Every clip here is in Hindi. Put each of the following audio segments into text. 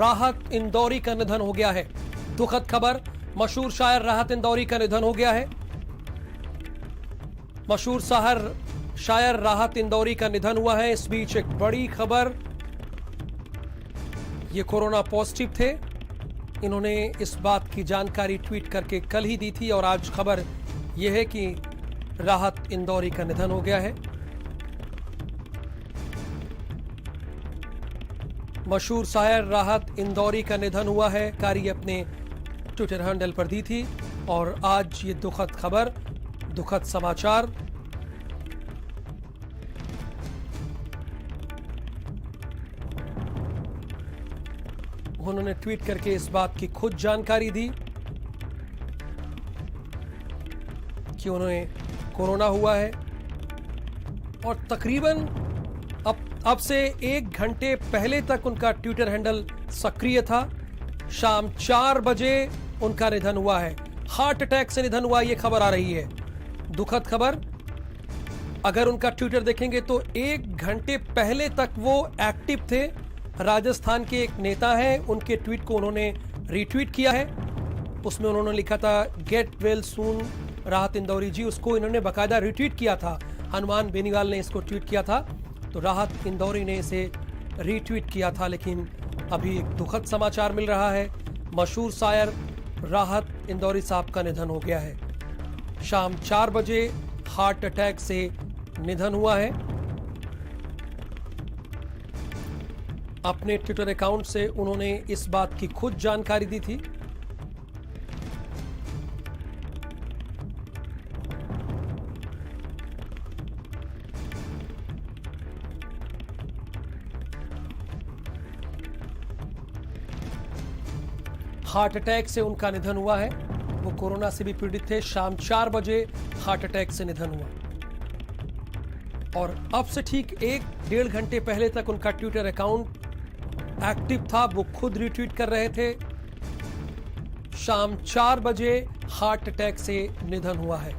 राहत इंदौरी का निधन हो गया है। दुखद खबर, मशहूर शायर राहत इंदौरी का निधन हो गया है। मशहूर शायर राहत इंदौरी का निधन हुआ है। इस बीच एक बड़ी खबर, ये कोरोना पॉजिटिव थे। इन्होंने इस बात की जानकारी ट्वीट करके कल ही दी थी और आज खबर यह है कि राहत इंदौरी का निधन हो गया है। मशहूर शायर राहत इंदौरी का निधन हुआ है, कारी अपने ट्विटर हैंडल पर दी थी और आज ये दुखद खबर, दुखद समाचार। उन्होंने ट्वीट करके इस बात की खुद जानकारी दी कि उन्हें कोरोना हुआ है और तकरीबन अब से 1 घंटे पहले तक उनका ट्विटर हैंडल सक्रिय था। शाम 4 बजे उनका निधन हुआ है। हार्ट अटैक से निधन हुआ, यह खबर आ रही है। दुखद खबर। अगर उनका ट्विटर देखेंगे तो 1 घंटे पहले तक वो एक्टिव थे। राजस्थान के एक नेता हैं, उनके ट्वीट को उन्होंने रीट्वीट किया है। उसमें उन्होंने लिखा था गेट वेल सून राहत इंदौरी जी, उसको इन्होंने बाकायदा रीट्वीट किया था। हनुमान बेनीवाल ने इसको ट्वीट किया था तो राहत इंदौरी ने इसे रीट्वीट किया था। लेकिन अभी एक दुखद समाचार मिल रहा है, मशहूर शायर राहत इंदौरी साहब का निधन हो गया है। शाम 4 बजे हार्ट अटैक से निधन हुआ है। अपने ट्विटर अकाउंट से उन्होंने इस बात की खुद जानकारी दी थी। हार्ट अटैक से उनका निधन हुआ है। वो कोरोना से भी पीड़ित थे। शाम 4 बजे हार्ट अटैक से निधन हुआ और अब से ठीक 1-1.5 घंटे पहले तक उनका ट्विटर अकाउंट एक्टिव था। वो खुद रिट्वीट कर रहे थे। शाम 4 बजे हार्ट अटैक से निधन हुआ है।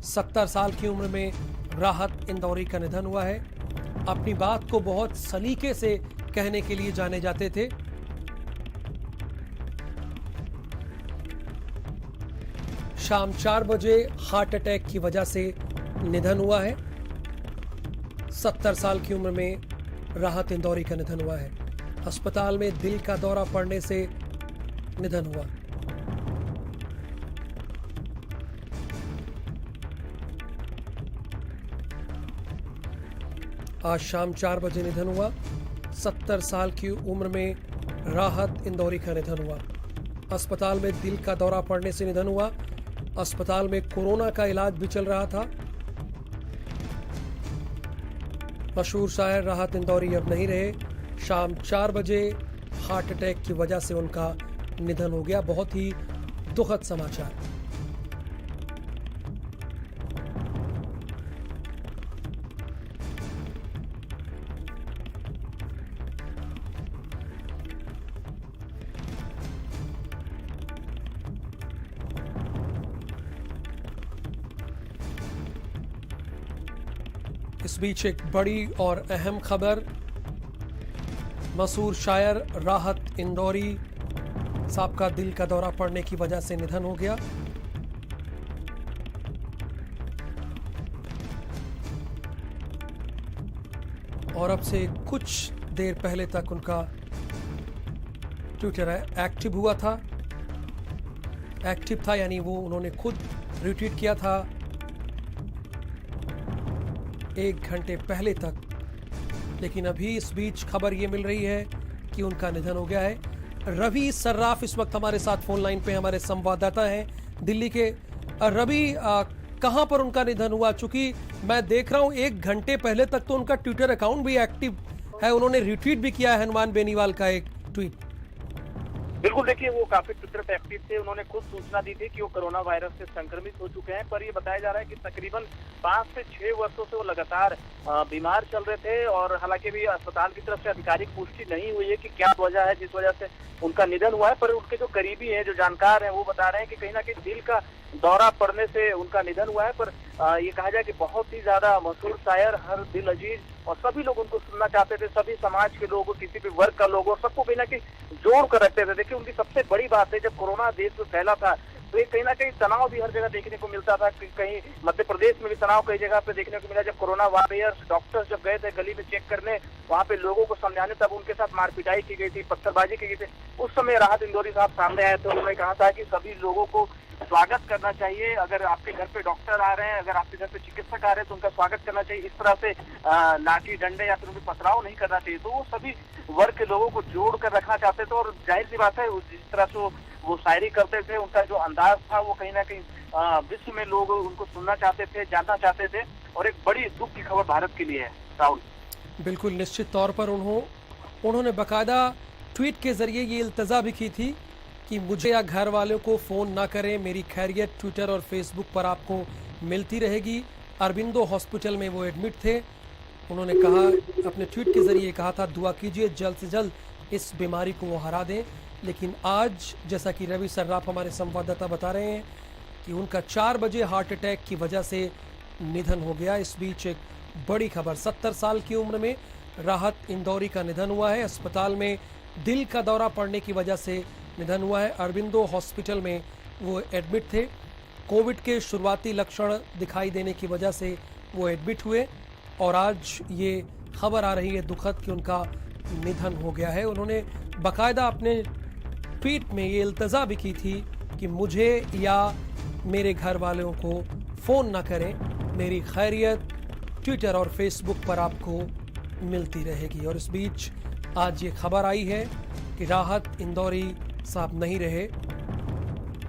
70 साल की उम्र में राहत इंदौरी का निधन हुआ है। अपनी बात को बहुत सलीके से कहने के लिए जाने जाते थे। शाम 4 बजे हार्ट अटैक की वजह से निधन हुआ है। 70 साल की उम्र में राहत इंदौरी का निधन हुआ है। अस्पताल में दिल का दौरा पड़ने से निधन हुआ। आज शाम 4 बजे निधन हुआ। 70 साल की उम्र में राहत इंदौरी का निधन हुआ। अस्पताल में दिल का दौरा पड़ने से निधन हुआ। अस्पताल में कोरोना का इलाज भी चल रहा था। मशहूर शायर राहत इंदौरी अब नहीं रहे। शाम 4 बजे हार्ट अटैक की वजह से उनका निधन हो गया। बहुत ही दुखद समाचार। इस बीच एक बड़ी और अहम खबर, मशहूर शायर राहत इंदौरी साहब का दिल का दौरा पड़ने की वजह से निधन हो गया। और अब से कुछ देर पहले तक उनका ट्विटर एक्टिव हुआ था। एक्टिव था यानी वो उन्होंने खुद रिट्वीट किया था 1 घंटे पहले तक। लेकिन अभी इस बीच खबर ये मिल रही है कि उनका निधन हो गया है। रवि सर्राफ इस वक्त हमारे साथ फोन लाइन पे हमारे संवाददाता हैं दिल्ली के। रवि, कहां पर उनका निधन हुआ? चूंकि मैं देख रहा हूं 1 घंटे पहले तक तो उनका ट्विटर अकाउंट भी एक्टिव है, उन्होंने रिट्वीट भी किया है हनुमान बेनीवाल का एक ट्वीट। बिल्कुल, देखिए वो काफी ट्विटर पे एक्टिव थे। उन्होंने खुद सूचना दी थी कि वो कोरोना वायरस से संक्रमित हो चुके हैं, पर ये बताया जा रहा है कि तकरीबन 5 से 6 वर्षों से वो लगातार बीमार चल रहे थे और हालांकि भी अस्पताल की तरफ से आधिकारिक पुष्टि नहीं हुई है कि क्या वजह है जिस वजह से उनका निधन हुआ है। पर उनके जो करीबी हैं, जो जानकार हैं, वो बता रहे हैं कि कहीं ना कहीं दिल का दौरा पड़ने से उनका निधन हुआ है। पर ये कहा जाए कि बहुत ही ज्यादा मशहूर शायर, हर दिल अजीज, और सभी लोग उनको सुनना चाहते थे, सभी समाज के लोग, किसी भी वर्ग का लोग, और सबको कहीं ना कहीं जोड़ कर रखते थे। देखिए, उनकी सबसे बड़ी बात है, जब कोरोना देश में फैला था तो ये कहीं ना कहीं तनाव भी हर जगह देखने को मिलता था। कहीं मध्य प्रदेश में भी तनाव कई जगह पे देखने को मिला। जब कोरोना वॉरियर्स डॉक्टर्स जब गए थे गली में चेक करने, वहाँ पे लोगों को समझाने, तब उनके साथ मारपिटाई की गई थी, पत्थरबाजी की गई थी। उस समय राहत इंदौरी साहब सामने आए थे, उन्होंने कहा था कि सभी लोगों को स्वागत करना चाहिए। अगर आपके घर पे डॉक्टर आ रहे हैं, अगर आपके घर पे चिकित्सक आ रहे हैं, तो उनका स्वागत करना चाहिए। इस तरह से लाठी डंडे या फिर उनके पथराव नहीं करना चाहिए। तो वो सभी वर्ग के लोगों को जोड़ कर रखना चाहते थे, और जाहिर सी बात है जिस तरह से वो शायरी करते थे, उनका जो अंदाज था, वो कहीं ना कहीं विश्व में लोग उनको सुनना चाहते थे, जानना चाहते थे। और एक बड़ी दुख की खबर भारत के लिए है, राहुल। बिल्कुल निश्चित तौर पर उन्होंने बाकायदा ट्वीट के जरिए ये इल्तजा भी की थी कि मुझे या घर वालों को फ़ोन ना करें, मेरी खैरियत ट्विटर और फेसबुक पर आपको मिलती रहेगी। अरबिंदो हॉस्पिटल में वो एडमिट थे। उन्होंने कहा, अपने ट्वीट के जरिए कहा था, दुआ कीजिए जल्द से जल्द इस बीमारी को वो हरा दें। लेकिन आज जैसा कि रवि सर्राफ हमारे संवाददाता बता रहे हैं कि उनका 4 बजे हार्ट अटैक की वजह से निधन हो गया। इस बीच एक बड़ी खबर, 70 साल की उम्र में राहत इंदौरी का निधन हुआ है। अस्पताल में दिल का दौरा पड़ने की वजह से निधन हुआ है। अरबिंदो हॉस्पिटल में वो एडमिट थे। कोविड के शुरुआती लक्षण दिखाई देने की वजह से वो एडमिट हुए, और आज ये खबर आ रही है दुखद कि उनका निधन हो गया है। उन्होंने बाकायदा अपने ट्वीट में ये इल्तजा भी की थी कि मुझे या मेरे घर वालों को फ़ोन ना करें, मेरी खैरियत ट्विटर और फेसबुक पर आपको मिलती रहेगी। और इस बीच आज ये खबर आई है कि राहत इंदौरी साहब नहीं रहे।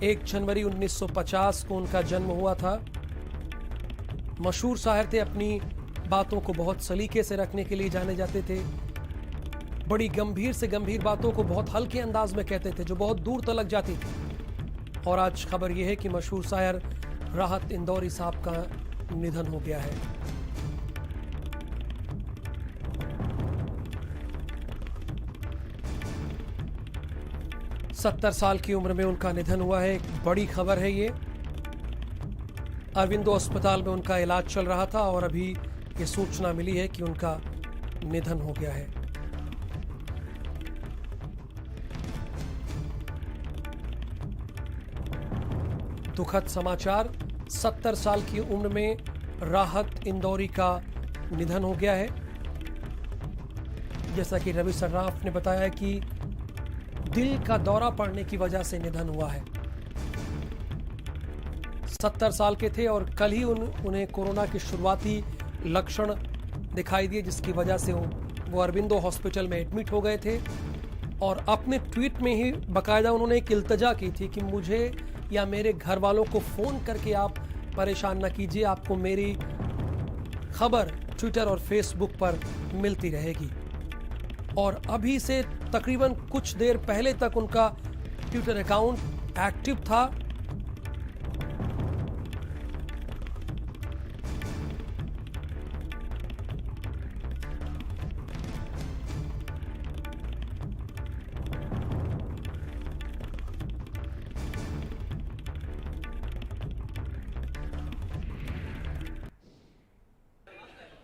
1 जनवरी 1950 को उनका जन्म हुआ था। मशहूर शायर थे, अपनी बातों को बहुत सलीके से रखने के लिए जाने जाते थे। बड़ी गंभीर से गंभीर बातों को बहुत हल्के अंदाज में कहते थे, जो बहुत दूर तलक जाती थी। और आज खबर यह है कि मशहूर शायर राहत इंदौरी साहब का निधन हो गया है। सत्तर साल की उम्र में उनका निधन हुआ है। एक बड़ी खबर है ये। अरबिंदो अस्पताल में उनका इलाज चल रहा था और अभी ये सूचना मिली है कि उनका निधन हो गया है। दुखद समाचार, 70 साल की उम्र में राहत इंदौरी का निधन हो गया है। जैसा कि रवि सर्राफ ने बताया कि दिल का दौरा पड़ने की वजह से निधन हुआ है। 70 साल के थे और कल ही उन्हें कोरोना के शुरुआती लक्षण दिखाई दिए, जिसकी वजह से वो अरबिंदो हॉस्पिटल में एडमिट हो गए थे। और अपने ट्वीट में ही बाकायदा उन्होंने एक इल्तजा की थी कि मुझे या मेरे घर वालों को फ़ोन करके आप परेशान न कीजिए, आपको मेरी खबर ट्विटर और फेसबुक पर मिलती रहेगी। और अभी से तकरीबन कुछ देर पहले तक उनका ट्विटर अकाउंट एक्टिव था।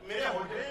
मेरे होटल